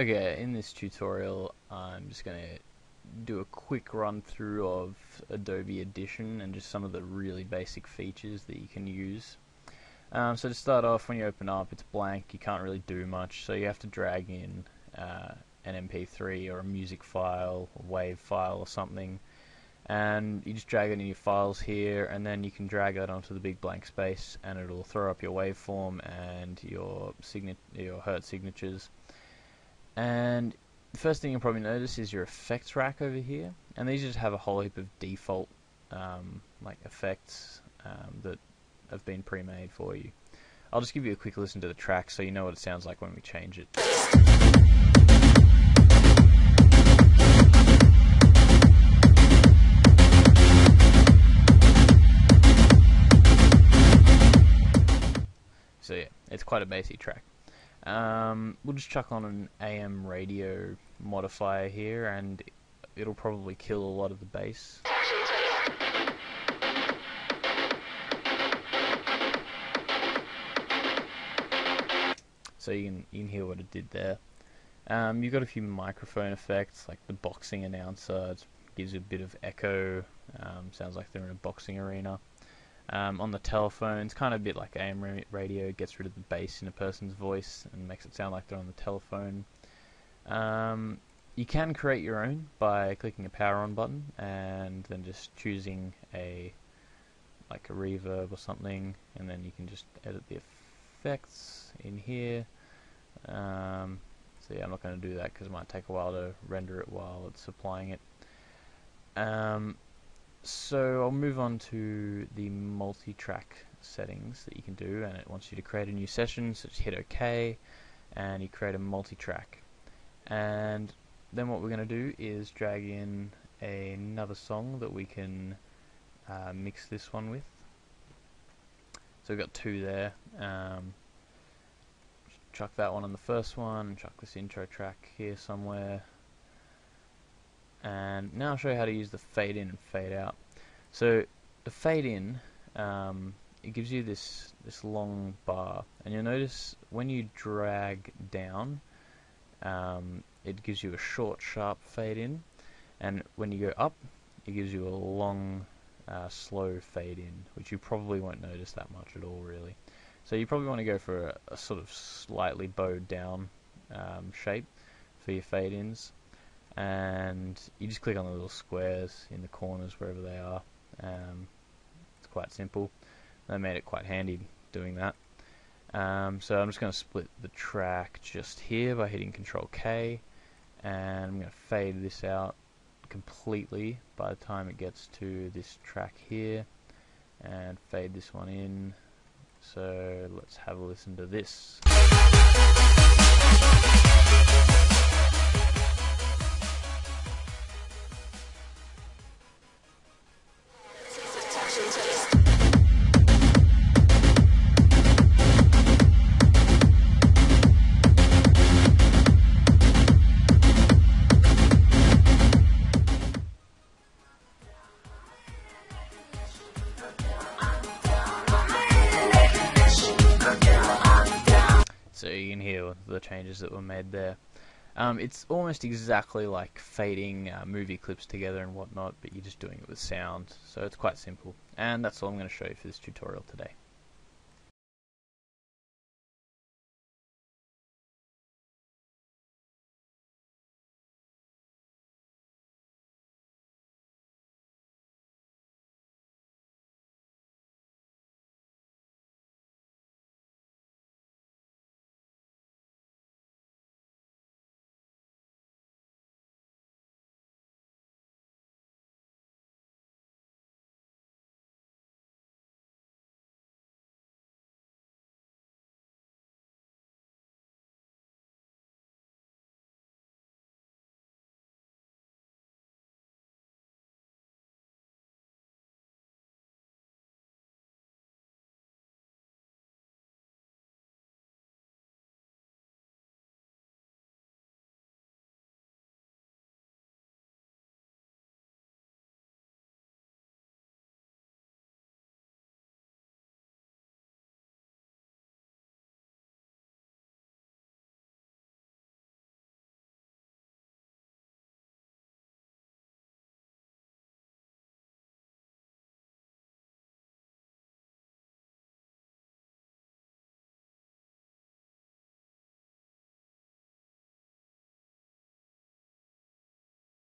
Okay, in this tutorial I'm just going to do a quick run through of Adobe Audition and just some of the really basic features that you can use. So to start off, when you open up, it's blank, you can't really do much, so you have to drag in an MP3 or a music file, a WAV file or something, and you just drag it in your files here, and then you can drag that onto the big blank space and it'll throw up your waveform and your Hertz signatures. And the first thing you'll probably notice is your effects rack over here, and these just have a whole heap of default like effects that have been pre-made for you. I'll just give you a quick listen to the track so you know what it sounds like when we change it. So yeah, it's quite a basic track. We'll just chuck on an AM radio modifier here and it'll probably kill a lot of the bass. So you can hear what it did there. You've got a few microphone effects like the boxing announcer. It gives you a bit of echo, sounds like they're in a boxing arena. On the telephone, it's kind of a bit like AM radio, it gets rid of the bass in a person's voice and makes it sound like they're on the telephone. You can create your own by clicking a power on button and then just choosing a reverb or something, and then you can just edit the effects in here. So yeah, I'm not going to do that because it might take a while to render it while it's applying it. So I'll move on to the multi-track settings that you can do, and it wants you to create a new session, so just hit OK and you create a multi-track. And then what we're going to do is drag in another song that we can mix this one with. So we've got two there. Chuck that one on the first one, and chuck this intro track here somewhere. And now I'll show you how to use the fade in and fade out. So the fade in, it gives you this long bar, and you'll notice when you drag down, it gives you a short, sharp fade in, and when you go up, it gives you a long, slow fade in, which you probably won't notice that much at all, really. So you probably want to go for a sort of slightly bowed down shape for your fade ins. And you just click on the little squares in the corners wherever they are. It's quite simple. They made it quite handy doing that. So I'm just going to split the track just here by hitting Control K, and I'm going to fade this out completely by the time it gets to this track here, and fade this one in. So let's have a listen to this. So you can hear the changes that were made there. It's almost exactly like fading movie clips together and whatnot, but you're just doing it with sound, so it's quite simple. And that's all I'm going to show you for this tutorial today.